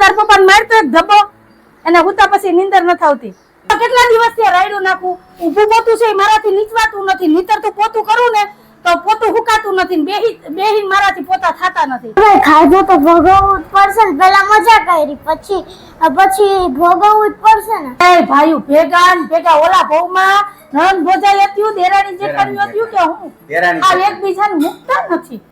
તાર પપ્પાને મારતો એક ધબ્બો અને હુતા પછી નીંદર નથી આવતી. કેટલા દિવસ થી રાયડું નાખું, ઊભું પોતું છે મારાથી નીચવાતું નથી, નીતર તો પોતું કરું ને તો પોતું હુકાતું નથી, બેહીન મારાથી પોતા થાતા નથી. ખાધો તો ભોગવવું જ પડશે ને, પેલા મજા કરી પછી ભોગવવું જ પડશે ને. એ ભાઈઓ ભેગા ઓલા ભવમાં નન ભોજાઈ હતું, દેરાણી જેઠાણી હતું કે હું આ એકબીજાને મુકતા નથી.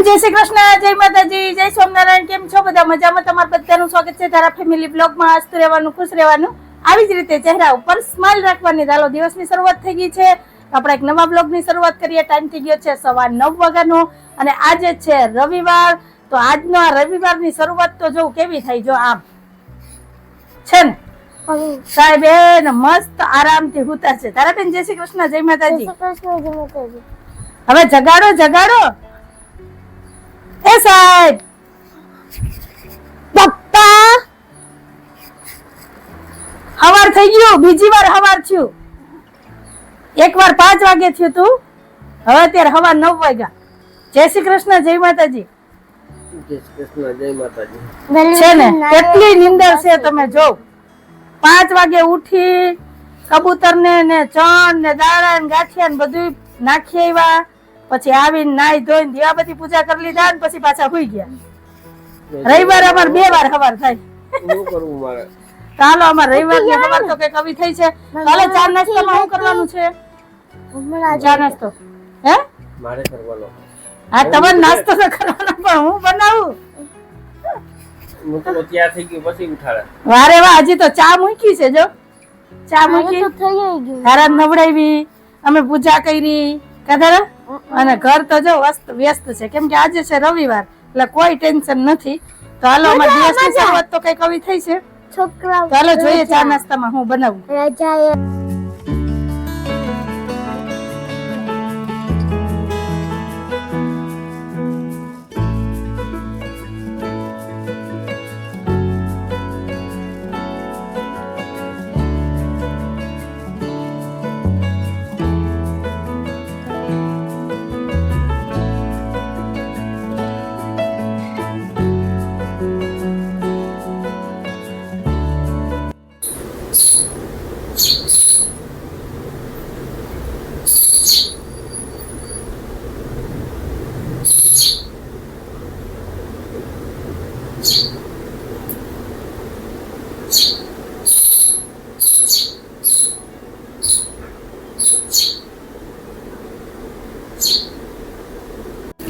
જય શ્રી કૃષ્ણ, જય માતાજી, જય સોમનારાયણ. કેમ છો બધા? મજામાં? તમારું બધાનું સ્વાગત છે તારા ફેમિલી બ્લોગમાં. હસતું રહેવાનું, ખુશ રહેવાનું, આવી જ રીતે ચહેરા ઉપર સ્માઈલ રાખવાની. ચાલો, દિવસની શરૂઆત થઈ ગઈ છે, આપણે એક નવા બ્લોગની શરૂઆત કરીએ. ટાઈમ થઈ ગયો છે 9:15 વાગ્યાનો અને આજે છે રવિવાર. તો આજનો આ રવિવારની શરૂઆત તો જો કેવી થઈ, જો આમ છે ને સાહેબ એને મસ્ત આરામથી હુતા છે. તારા બેન જય શ્રી કૃષ્ણ, જય માતાજી. હવે જગાડો એ સાહેબ. પપ્પા હવાર થઈ ગયું, બીજી વાર હવાર થયું. એક વાર 5 વાગે થયું તું, હવે અત્યારે હવાર 9 વાગ્યા. જય શ્રી કૃષ્ણ, જય માતાજી. છે ને કેટલી નીંદર છે તમે જો. 5 વાગે ઉઠી કબૂતર ને ચણ ને દાણા ને ગાંઠિયા ને બધું નાખી આવ્યા, પછી આવીને નાઈ ધોઈને દીવાબત્તી પૂજા કરી લીધા ને પછી પાછા સુઈ ગયા. રવિવાર અમાર 2 વાર હવાર થાય. ચાલો અમાર રવિવાર ની હવાર તો કઈ કવિ થઈ છે. ચાલો ચા નાસ્તામાં શું કરવાનું છે? ચા નાસ્તો હે મારે કરવાનો. હા તમારે નાસ્તો તો કરવાનો, પણ હું બનાવું. તો ત્યાં થઈ ગયું પછી ઉઠાડે. વારે વાહ, હજી તો ચા મૂકી છે. જો ચા મૂકી, તારા નવડાવી, અમે પૂજા કરી કદાર, અને ઘર તો જો વ્યસ્ત છે કેમ કે આજે છે રવિવાર એટલે કોઈ ટેન્શન નથી. તો હાલો અમાર દિવસની શરૂઆત તો કઈ કવિ થઈ છે. છોકરા ચાલો જોઈએ ચા નાસ્તામાં હું બનાવું. રજાએ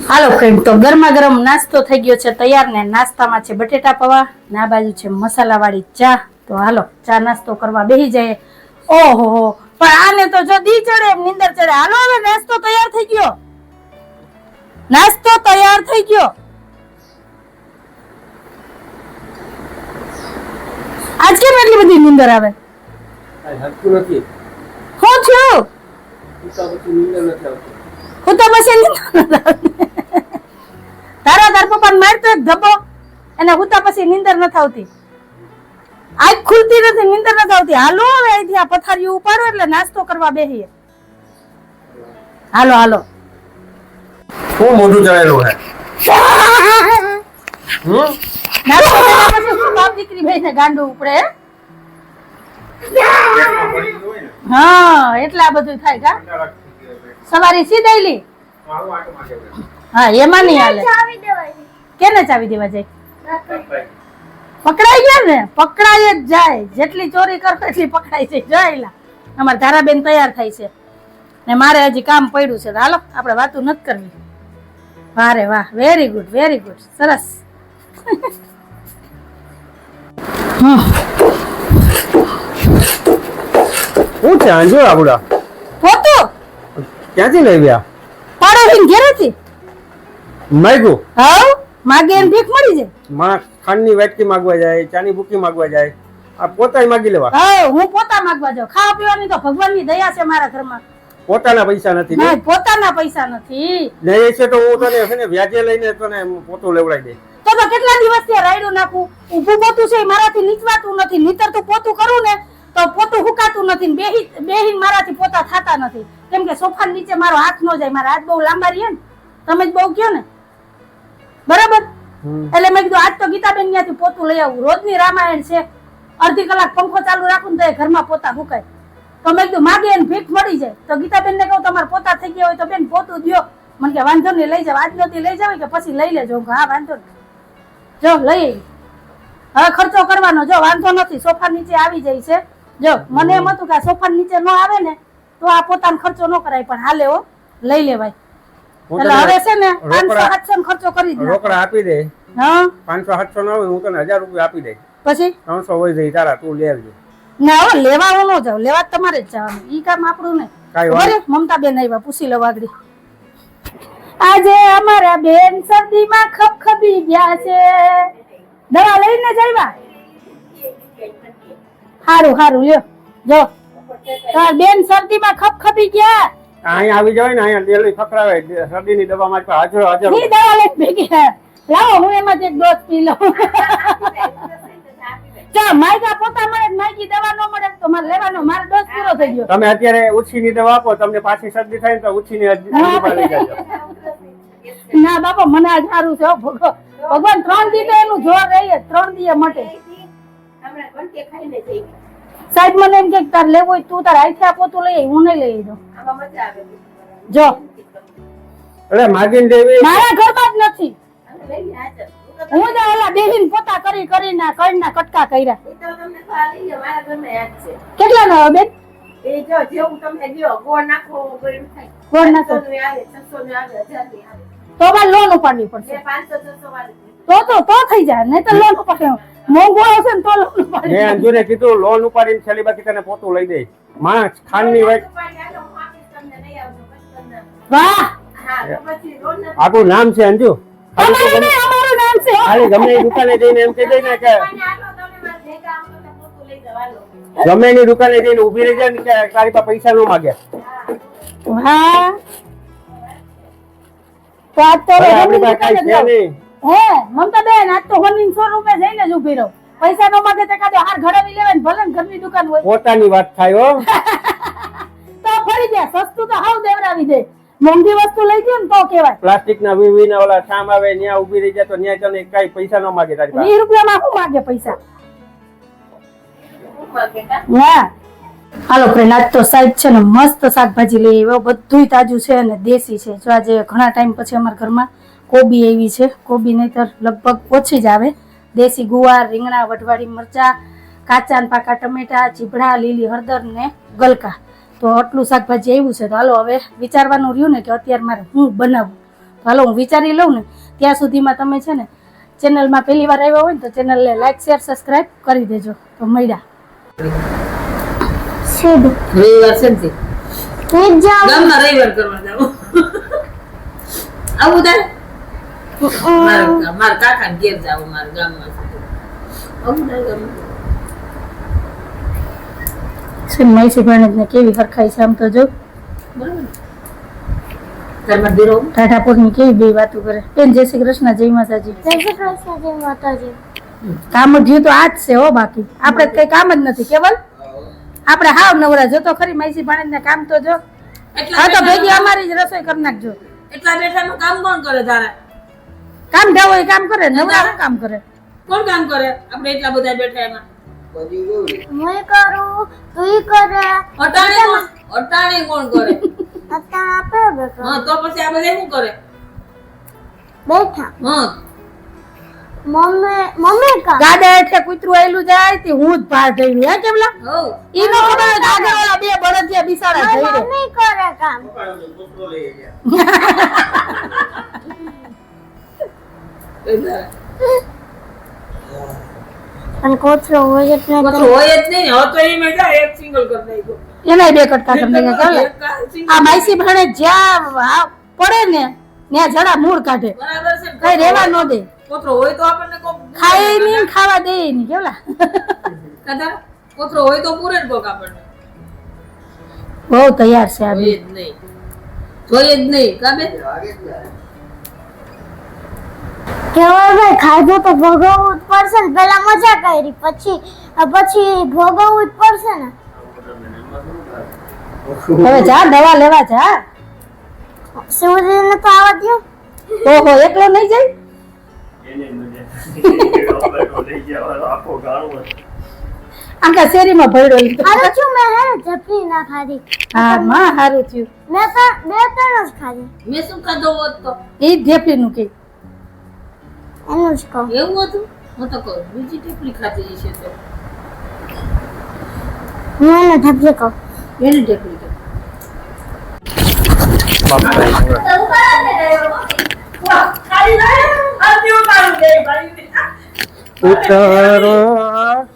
હાલો ફ્રેન્ડ, તો ગરમા ગરમ નાસ્તો થઈ ગયો છે તૈયાર ને નાસ્તામાં છે બટેટા પૌવા ને આ બાજુ છે મસાલા વાળી ચા. તો હાલો ચા નાસ્તો કરવા બેસી જાય. ઓહો, પણ આને તો જો દી ચડે એમ નીંદર ચડે. હાલો હવે નાસ્તો તૈયાર થઈ ગયો, નાસ્તો તૈયાર થઈ ગયો. આજ કેમ એટલી બધી નીંદર આવે? હરખું નથી. શું થયું? હું તો બસ તાર પપ્પાને મારતો એક ધબ્બો અને હુતા પછી નીંદર નથી આવતી, આંખ ખુલતી નથી, નીંદર નથી આવતી. હાલો હવે અહીંથી આ પથારીઓ ઉપાડો એટલે નાસ્તો કરવા બેહીએ. હાલો હાલો. શું મોઢું ચડેલું હે? નાસ્તો કર્યા પછી શું બાપ દીકરી ભાઈને ગાંડું ઉપડે? હા એટલે આ બધું થાય કા. સવારી સીધાઈલી હા એમાં નહીં હાલે. કેને ચાવી દેવા જાય? પકડાઈ ગયા ને, પકડાઈ જ જાય. જેટલી ચોરી કરો એટલી પકડાઈ જાય. જોયેલા અમારા ધારાબેન તૈયાર થાય છે ને મારે હજી કામ પડ્યું છે. હાલો આપણે વાતું નથી કરવી. વારે વાહ, વેરી ગુડ વેરી ગુડ, સરસ. હું ચાંજો આપડા પોતું ક્યાંથી લઈ ગયા? આવીને ઘેરેથી માગ્યું હાવ માગે એને ભીખ મળી જાય. માં ખાંડની વાટકી માગવા જાય, ચાની ભૂકી માગવા જાય, આ પોતાય માગી લેવા. હાવ હું પોતા માગવા જાઉં. ખાવા પીવાની તો ભગવાનની દયા છે મારા ઘરમાં. પોતાના પૈસા નથી ને. નહીં, પોતાના પૈસા નથી. નહીં છે તો હું તને છે ને વ્યાજે લઈને તને પોતું લેવડાવી દે. તો કેટલા દિવસથી રાયડું નાખું. ઊભું પોતું છે એ મારાથી નીચવાતું નથી. નીતર તો પોતું કરું ને તો પોતું હુકાતું નથી. બેહીન મારાથી પોતા થતા નથી. કેમ કે સોફા નીચે મારો હાથ ન જાય. મારા હાથ બહુ લાંબા રહે ને, તમે જ બહુ કયો ને, બરાબર. એટલે મેં કીધું આજ તો ગીતાબેન ત્યાંથી પોતું લઈ આવું. રોજની રામાયણ છે. અડધી કલાક પંખો ચાલુ રાખું ને તો ઘરમાં પોતા હુકાય. તો મેં કીધું માગે એને ભીખ મળી જાય. તો ગીતાબેન ને કહું તમારે પોતા થઈ ગયા હોય તો બેન પોતું દ્યો. મને કે વાંધો નહીં, લઈ જાવ. આજનોથી લઈ જાવ કે પછી લઈ લેજો. હા વાંધો નહીં, જો લઈ આવી. હવે ખર્ચો કરવાનો, જો વાંધો નથી. સોફા નીચે આવી જાય છે. જો મને એમ હતું કે આ સોફા નીચે ન આવે ને તો આ પોતાનો ખર્ચો ન કરાય, પણ હાલે હો, લઈ લેવાય. એટલે હવે છે ને 500-700 ખર્ચો કરી દે. રોકડા આપી દે. હા 500-700 ના હોય હું તને 1000 રૂપિયા આપી દે. પછી 300 હોય જાય તારા, તું લઈ આવજો. ના હો, લેવા હું ન જાઉં. લેવા તમારે જ જવાનું. ઈ કામ આપણું નહીં. કાઈ વાત. મમતા બેન આવ્યા, પૂછી લો આગળ. આજે અમારા બેન શરદીમાં ખપખપી ગયા છે. દવા લઈને જ આવ્યા. હારું હારું લ્યો. જો તાર બેન શરદીમાં ખપખપી ગયા. અહીંયા આવી જાય ને, અહીંયા ડેલી ખખડાવે શરદીની દવા માટે હાજર ઈ દવા લઈને ભેગી લાવો, હું એમાંથી એક ડોઝ પી લઉં. ચાલ માયગા પોતા મળે, માયગી દવા ન મળે તો મારે લેવાનો. મારો ડોઝ પૂરો થઈ ગયો. તમે અત્યારે ઉછીની દવા આપો, તમને પાછી શરદી થાય ને તો ઉછીની લઈ જાજો. ના બાપા મને આ સારું છે હો. ભગવાન 3 દી તો એનું જોર રહી. 3 દી માટે સાહેબ મને એમ કે તાર લેવું હોય તું તાર આઈથા પોતું લઈ આવી, હું નહીં લઈ દઉં. જો એટલે માગીને દેવી મારા ઘરમાં જ નથી. હું તો ઓલા બેહીન પોતા કરીને કઈના કટકા કર્યા. કેટલા નો આવે બેન? ગોળ નાખો તો મારે લોન ઉપાડવી પડશે. તો થઈ જાય, નહીં તો લોન ઉપાડે મોંઘું આવશે ને તો લોન ઉપાડે. મેં અંજુને કીધું લોન ઉપાડીને છેલ્લી બાકી તને પોતું લઈ દે. માં ખાંડની વાટ વાહ, આપણું નામ છે અંજુ. અમારું નહીં, અમારું નામ છે હો. ખાલી ગમે એ દુકાને જઈને એમ કહી દે ને કે ગમે એની દુકાને જઈને ઊભી રહી જાય ને કે તારી પાસે પૈસા ન માગે. હા તો આજ તો હવે આપણી પાસે કાંઈ છે નહીં. હે મમતા બેન, આજ તો હોની શોરૂમ માં જઈને જ ઊભી રહો. પૈસા નો માગે તો કાદો હાર ઘડાવી લેવાય ને, ભલે ને ઘરની દુકાન હોય પોતાની વાત થાય હો. તો ફરી જાય. સસ્તું તો હાવ દેવરાવી દે. મોંઘી વસ્તુ લઈ ગયો ને તો કેવાય. પ્લાસ્ટિક ના વીવીના ઓલા શામ આવે ત્યાં ઊભી રહી જાય તો ત્યાં તને કઈ પૈસા ન માગે તારી પાસે. 20 રૂપિયામાં શું માગે પૈસા? હા હાલો ફ્રેન્ડ, આજ તો સાહેબ છે ને મસ્ત શાકભાજી લઈ આવ્યો. બધું તાજું છે અને દેશી છે. જો આજે ઘણા ટાઈમ પછી અમારા ઘરમાં કોબી આવી છે. કોબી નહીતર લગભગ ઓછી જ આવે. દેશી ગુવાર, રીંગણા, વઢવાળી મરચા, કાચા ને પાકા ટમેટા, ચીભડા, લીલી હળદર ને ગલકા. તો આટલું શાકભાજી આવ્યું છે. તો હાલો હવે વિચારવાનું રહ્યું ને કે અત્યારે મારે હું બનાવું. તો હાલો હું વિચારી લઉં ને ત્યાં સુધીમાં તમે છે ને ચેનલમાં પહેલી વાર આવ્યા હોય ને તો ચેનલને લાઈક, શેર, સબસ્ક્રાઇબ કરી દેજો. તો મળ્યા સીધું રવિવાર છે ને ઠીક જાવ. ગામમાં રવિવાર કરવા જાવ આવું થાય. મારા કાકા ઘેર જાવ, મારા ગામમાં આવું થાય ગામમાં. છે મૈસી ભાણેજને કેવી હરખાઈ છે આમ તો જો. બરાબર ઘરમાં દીરો ટાઢાપુરની કેવી બે વાતો કરે. બેન જય શ્રી કૃષ્ણ, જય માતાજી. જય શ્રી કૃષ્ણ, જય માતાજી. કામ જ જીવ તો આજ છે હો, બાકી આપણે કઈ કામ જ નથી. કેવલ આપણે હાવ નવરા. જો તો ખરી મૈસી ભાણેજને કામ તો જો. હા તો ભેગી અમારી જ રસોઈ કરી નાખજો. એટલા બેઠાનું કામ કોણ કરે તારા? કામ ઢાવો એ કામ કરે, નવરા શું કામ કરે? કોણ કામ કરે? આપણે એટલા બધા બેઠા એમાં હું કરું, તું કરે. અટાણે કોણ કરે? અત્યારે આપણે બેઠા હા તો પછી આ બધા શું કરે? બેઠા. હા મમ્મી કા ગાડા એટલે કૂતરું આયલું જાય તે હું જ ભાર થઈને હે કેવલા. હો ઈ નો ખબર ગાડા વાળા બે બળદિયા બિસાડા થઈ રે. મમ્મી કરે કામ. અને કોથળો હોય જ નહીં. કશું હોય જ નહીં. હવે તો એમાં જાય એક સિંગલ કરી નાખ્યો. એના બે કટકા કરી દે ચાલે. આ માઈસી ભાણે જ્યાં પડે ને ત્યાં જડા મૂળ કાઢે, બરાબર છે કઈ રેવા ન દે, કોતરો હોય તો આપણને કોક ખાય નહીં ખાવા દે નહીં, કેવલા કદાચ કોતરો હોય તો પૂરે જ કોક આપણને બહુ તૈયાર છે આ જોઈએ જ નહીં જોઈએ જ નહીં કાબે કેવળભાઈ ખાધું તો ભોગવવું જ પડશે ને, પેલા મજા કરી પછી ભોગવવું જ પડશે ને. હવે જા દવા લેવા જા. શિવજીને તો આવવા દ્યો. ઓહો એકલો નહીં જાય, આખા શેરીમાં ભર્યો ઈ. હારું છું મેં હે ઝપકી ના ખાધી. હા માં હારું થયું, મેં તો બે ત્રણ જ ખાધી. મેં શું ખાધો હોત તો એ ઢેફલીનું કે એનું જ કહું. એવું હતું હું તો કહું બીજી ટીપડી ખાતી છે તો હું એને ઝપકી કહું. એની ટીપડી તો ઉતારો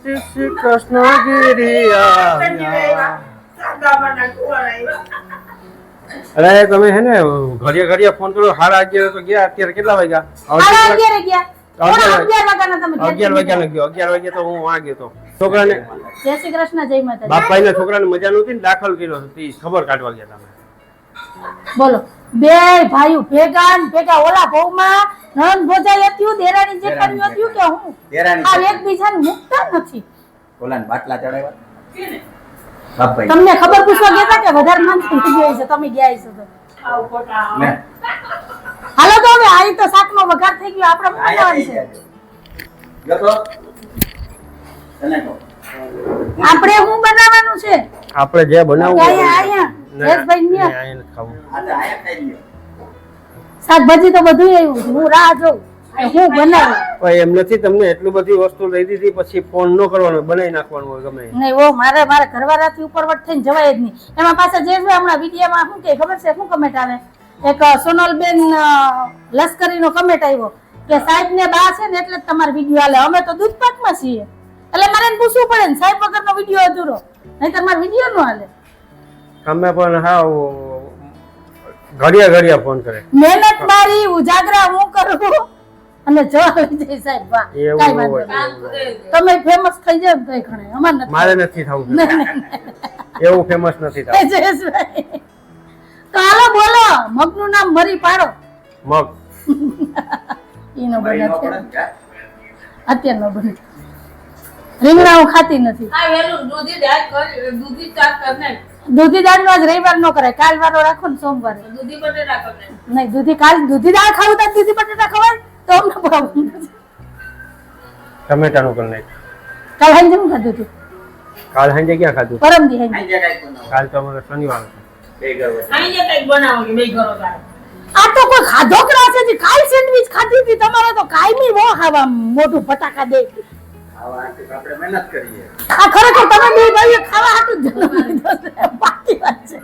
શ્રી કૃષ્ણ ગિરિયા. અરે તમે હે ને ઘડિયા ઘડિયા ફોન કરો, 11:30 તો ગયા, અત્યારે કેટલા વાગ્યા? 11 ગયા. 11 વાગ્યાના તમે 11 વાગ્યા ગયો, 11 વાગ્યા તો હું આ ગયો તો. છોકરાને જય શ્રી કૃષ્ણ, જય માતાજી. બાપભાઈ ના છોકરાને મજા નહોતી ને, દાખલ કર્યો તો ઈ ખબર કાઢવા ગયા તમે. બોલો બે ભાઈઓ ભેગા ઓલા ભવમાં નણંદ ભોજાઈ હતું, દેરાણી જેઠાણી હતું કે હું આ એકબીજાને મુકતા નથી. ઓલાને બાટલા ચડાવ્યા બાપભાઈ તમને ખબર પૂછવા ગયા હતા કે વધારે માનતી થઈ ગઈ છે, તમે ગયા છો તો ને હાલો તો હવે આ તો શાકનો વઘાર થઈ ગયો, આપણે આયા બનાવવાનું થઈ છે. ગયા જો તો તને કહો આપણે શું બનાવવાનું છે? આપણે જે બનાવવું અહીંયા જયેશભાઈ ને આયા નથી ખાવું. આ તો આયા ખાઈ લ્યો શાકભાજી તો બધું આવ્યું છે, હું રાહ જોઉં કે હું બનાવું. પણ એમ નથી, તમને એટલું બધી વસ્તુ લઈ દીધી પછી ફોન ન કરવાનો, બનાવી નાખવાનું હોય ગમે એ. નહીં ઓ મારે ઘરવાળાથી ઉપરવટ થઈને જવાય જ નહીં. એમાં પાછા જયેશભાઈ હમણાં વિડીયોમાં શું કે ખબર છે, શું કમેન્ટ આવે, એક સોનલબેન લશ્કરીનો કમેન્ટ આવ્યો કે સાહેબ ને બા છે ને એટલે જ તમારો વિડીયો હાલે, અમે તો દૂધપાકમાં છીએ એટલે મારે એને પૂછવું પડે ને, સાહેબ વગરનો વિડીયો અધૂરો, નહીં તમારો વિડીયો નો હાલે. તમે પણ હા ઘડિયા ફોન કરે. મહેનત મારી ઉજાગરા હું કરું અને જવાબ વિજય સાહેબ વાહ, એવું કાંઈ વાંધો હોય. નહીં. તમે ફેમસ થઈ જાય ને તોય ઘણે, અમાર નથી. મારે નથી થવું, નહીં, નહીં, એવું ફેમસ નથી થવું. નહીં. જયેશભાઈ તો હાલો બોલો, મગનું નામ મરી પાડો. મગ ઈનો ભાઈ બને નો અત્યારે. પડે ને અત્યારે નો બને. રીંગણા હું ખાતી નથી. આ વેલું દૂધી દાળ કર દૂધી ચાક કર નાખ દૂધી દાળ નો આજ રવિવાર નો કરાય, કાલ વારો રાખો ને સોમવારે. દૂધી બટેટા કર નાખ નહીં દૂધી દાળ ખાવું તો દૂધી બટેટા ખવાય તો અમને પ્રોબ્લેમ નથી. ટમેટાનું કરી નાખ. કાલ હાંજે શું ખાધું હતું? કાલ સાંજે ક્યાં ખાધું? પરમ દી હાંજે. આઈ જાય કાઈ કાલ તો અમારે શનિવાર છે. બે ગરવા ખાઈ જાય કઈક બનાવો કે બે ઘરો તારે આ તો કોઈ ખાધો કરા છે જી, કાલ સેન્ડવિચ ખાધી હતી, તમારે તો કાયમી વો ખાવા મોઢું ફટાકા દે. આવા આંટી આપણે મહેનત કરીએ આ ખરેખર તમે બે ભાઈઓ ખાવા હાટું જ જન્મ લીધો છે. બાકી વાત છે.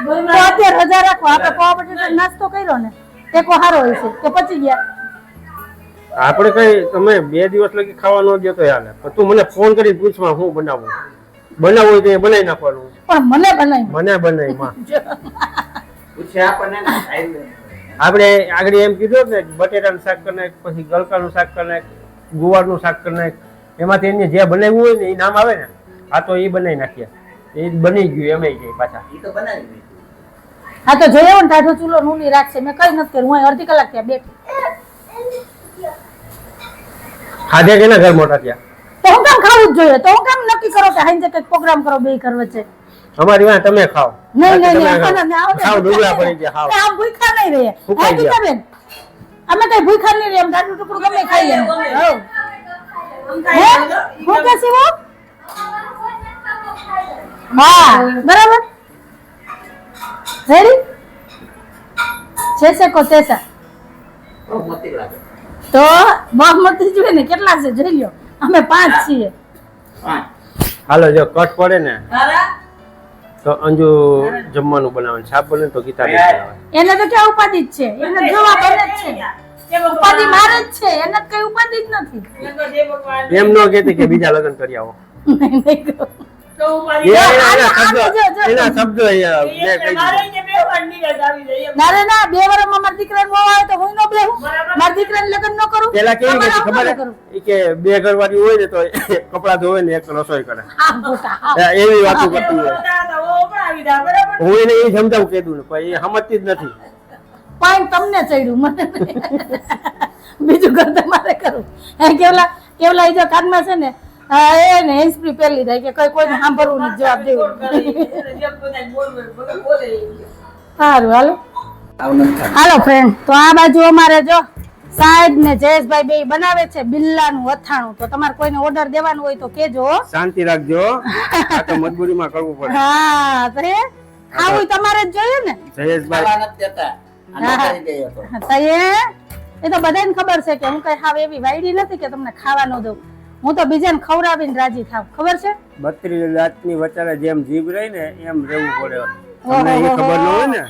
તો અત્યારે રજા રાખો, આપણે પૌવા બટેટા નાસ્તો કર્યો ને ટેકો હારો હોય છે કે પચી ગયા. આપણે કઈ તમે 2 દિવસ લગી ખાવા ન દો તો હાલે, પણ તું મને ફોન કરીને પૂછમાં હું બનાવું હોય તો એ બનાવી નાખવાનું. પણ મને બનાવી મને બનાવી માં પૂછે આપણને ને ખાઈ લે આપણે આગળ એમ કીધું ને બટેટાનું શાક કરી નાખ, પછી ગલકાનું શાક કરી નાખ, ગુવારનું શાક કરી નાખ, એમાંથી એને જે બનાવ્યું હોય ને એ નામ આવે ને, આ તો એ બનાવી નાખ્યા, એ બની ગયું એમ જાય પાછા. ઈ તો બનાવી દીધું હા તો જોયો ને ટાઢો ચૂલો નૂલી રાખશે, મેં કઈ નથી કર્યું, હું અહીં અડધી કલાક ત્યાં બેઠી. ખાધે કેના ઘર મોટા થયા? તો હું કામ ખાવું જ જોઈએ, તો હું કામ નક્કી કરો કે હાંજે કઈક પ્રોગ્રામ કરો બે ઘર વચ્ચે. અમારી વાંહે તમે ખાઓ. નહીં બાકી નહીં તમે નહીં, ખાઓ. ખાઓ, ડુગળા પડી ગયા ખાઓ. આમ ભૂખા નહીં રહે. ભૂખાઈ હે ગયા. ગીતાબેન, અમે કઈ ભૂખા નહીં રહે, એમ ટાઢું ટુકડું ગમે ખાઈ લઈએ. હઉ. હે? હું કે છે હું? હા બરાબર. રેડી? જૈસે કો તૈસા. બહુ મોટી લાગે તો બહુમતી જોઈએ ને કેટલા છે જોઈ લ્યો, અમે 5 છીએ. પાંચ હાલો જો કટ પડે ને તારા તો અંજુ જમવાનું બનાવે, છાપ બને તો ગીતા બનાવે. એને તો ક્યાં ઉપાધિ જ છે, એને જોવા બને જ છે, ઉપાધિ મારે જ છે, એને કઈ ઉપાધિ જ નથી. એમ ન કહેતી કે બીજા લગ્ન કરી આવો. નહીં, નહીં કહું. તો ઉપાડી એના જો. એના શબ્દો અહીંયા મેં એટલે કહી મારે દીધું. જે બે વાર નિરાશ આવી જાય એમ. ના રે ના 2 વર્ષમાં મારા દીકરાને મોહ આવે તો હું નો બેહું બરાબર. મારા દીકરાને લગ્ન ન કરું પેલા કેવી તમારે હતી ખબર આવું ન હે? કરું. ઈ કે બે ઘરવાળી હોય ને તો કપડા ધોવે ને એક રસોઈ કરે હા મોટા હા. એવી વાતો બે કરતી હોય. હતા તો ઓ પણ આવી જાય બરાબર. હું એને એ સમજાવું કીધું ને પણ એ સમજતી જ નથી. પાણી તમને ચડ્યું મને નહીં. બીજું ઘર તમારે કરવું એ કેવલા એ જો કાનમાં છે ને એને હેન્ડસ્પ્રી પહેરી થાય કે કોઈને સાંભળવું નથી જવાબ દેવું જેમ બધા બોલવે બધા બોલે સારું હાલો આવું નથી થતું. હાલો ફ્રેન્ડ તો આ બાજુ અમારે જો સાહેબ ને જયેશભાઈ બે બનાવે છે બિલ્લાનું અથાણું તો તમારે કોઈને ઓર્ડર દેવાનું હોય તો કેજો હો. શાંતિ રાખજો આ તો મજબૂરીમાં કરવું પડે. હા તો એ ખાવું તમારે જ જોઈએ ને જયેશભાઈ ખાવા નથી દેતા. આનો કરી દઈએ તો. તો એ તો બધાને ખબર છે કે હું કઈ હાવ એવી વાયડી નથી કે તમને ખાવા ન દઉં હું તો બીજાને ખવડાવીને રાજી થાવ ખબર છે 32 દાંતની વચારે જેમ જીભ રહી ને એમ રહેવું પડે. તમને એ ખબર ન હોય ને.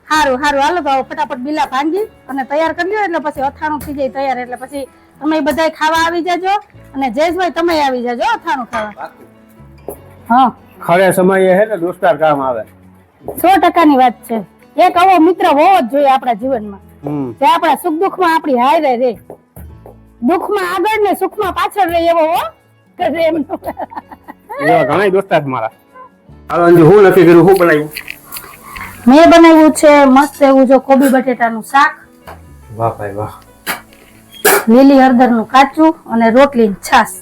સારું સારું હાલો તો હવે ફટાફટ બિલા ભાંગી અને તૈયાર કરી લ્યો એટલે પછી અથાણું થઈ જાય તૈયાર એટલે પછી તમે બધા ખાવા આવી જાજો અને જયેશભાઈ તમે આવી જાજો અથાણું ખાવા પાકું. હા ખરે સમયે હે ને દોસ્તાર કામ આવે. 100% ની વાત છે એક આવો મિત્ર હોવો જ જોઈએ આપણા જીવનમાં જે આપણા સુખ દુઃખમાં આપણી હારે રે દુઃખમાં આગળ ને સુખમાં પાછળ રહે એવો હો કે એમ એવા ઘણા દોસ્તાર છે મારા. હાલો અંજુ હું નક્કી કર્યું શું બનાવ્યું? મેં બનાવ્યું છે મસ્ત એવું જો કોબી બટેટાનું શાક વાહ ભાઈ વાહ. લીલી હળદરનું કાચું અને રોટલી ને છાશ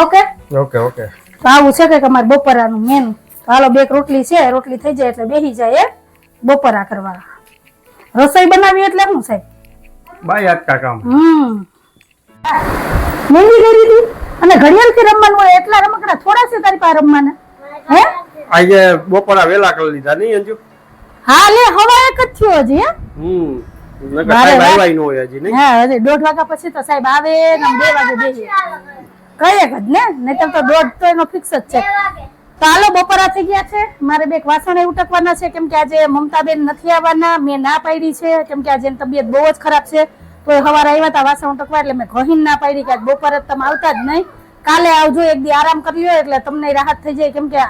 ઓકે ઓકે ઓકે. તો આવું છે કે અમારે બપોરાનું મેનુ તો હાલો 2 રોટલી છે રોટલી થઈ જાય એટલે બેસી જાય એ બપોરા કરવા રસોઈ બનાવી એટલે શું સાહેબ બાય આજકા કામ. મહેંદી કરી દીધી અને ઘડિયાળથી રમવાનું હોય એટલા રમકડા થોડા છે તારી પાસે રમવાના હે આજે બપોરા વેલા કરી લીધા નહીં અંજુ? હા લે હવા એક જ થયો હજી હે નકર વારે સાહેબ વાહ. આવ્યા ય ન હોય હજી નહીં. હા હજી 1:30 વાગ્યા પછી તો સાહેબ આવે ને 2 વાગે બેસી કઈ એક જ ને નહીતર તો 1:30 તો એનો ફિક્સ જ છે તો હાલો બપોરા થઈ ગયા છે મારે 2 વાસણ એ ઉટકવાના છે કેમ કે આજે મમતાબેન નથી આવવાના મેં ના પાડી છે કેમ કે આજે એની તબિયત બહુ જ ખરાબ છે તો એ સવારે આવ્યા હતા વાસણ ઉટકવા એટલે મેં કહીને ના પાડી કે આજ બપોરે તમે આવતા જ નહીં કાલે આવજો એક દી આરામ કરી લ્યો એટલે તમને રાહત થઈ જાય કેમ કે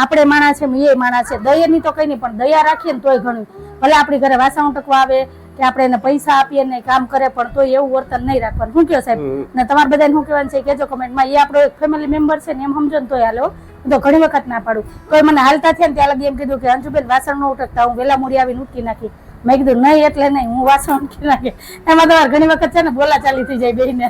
આપણે માણસ છે એ માણસ છે દયાની તો કઈ નહીં પણ દયા રાખીએ ને તોય ઘણું ભલે આપણી ઘરે વાસણ ઉટકવા આવે કે આપણે એને પૈસા આપીએ ને કામ કરે પણ તોય એવું વર્તન નહીં રાખવાનું શું કહો સાહેબ ને તમારે બધાને શું કહેવાનું છે કેજો કમેન્ટમાં એ આપણો એક ફેમિલી મેમ્બર છે ને એમ સમજો ને તોય હાલો હું તો ઘણી વખત ના પાડું કોઈ મને હાલતા થયા ને ત્યાં લગી એમ કીધું કે અંજુબેન વાસણ ન ઉટકતા હું વેલા મોડી આવીને ઉટકી નાખી મેં કીધું નહીં એટલે નહીં હું વાસણ ઉટકી નાખી એમાં તમારે ઘણી વખત છે ને બોલા ચાલી થઈ જાય બેને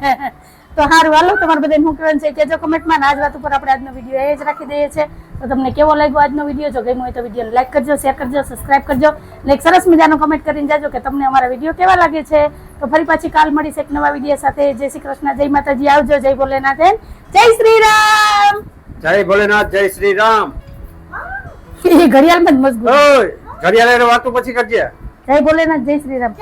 તો સારું હાલો તમારે બધાને શું કહેવાનું છે કેજો કમેન્ટમાં આજ વાત ઉપર આપણે આજનો વિડીયો એ જ રાખી દઈએ છીએ તો તમને કેવો લાગ્યો આજનો વિડીયો જો ગમ્યો હોય તો વિડીયોને લાઈક કરજો શેર કરજો સબસ્ક્રાઇબ કરજો અને એક સરસ મજાનો કમેન્ટ કરીને જાજો કે તમને અમારા વિડીયો કેવા લાગે છે તો ફરી પાછી કાલ મળીશ એક નવા વિડીયો સાથે જય શ્રી કૃષ્ણ જય માતાજી આવજો જય ભોલેનાથ જય શ્રી રામ જય ભોલેનાથ જય શ્રી રામ. ઘડિયાળમાં જ મજબૂત ઓય ઘડિયાળે વાતો પછી કરજે. જય ભોલેનાથ જય શ્રી રામ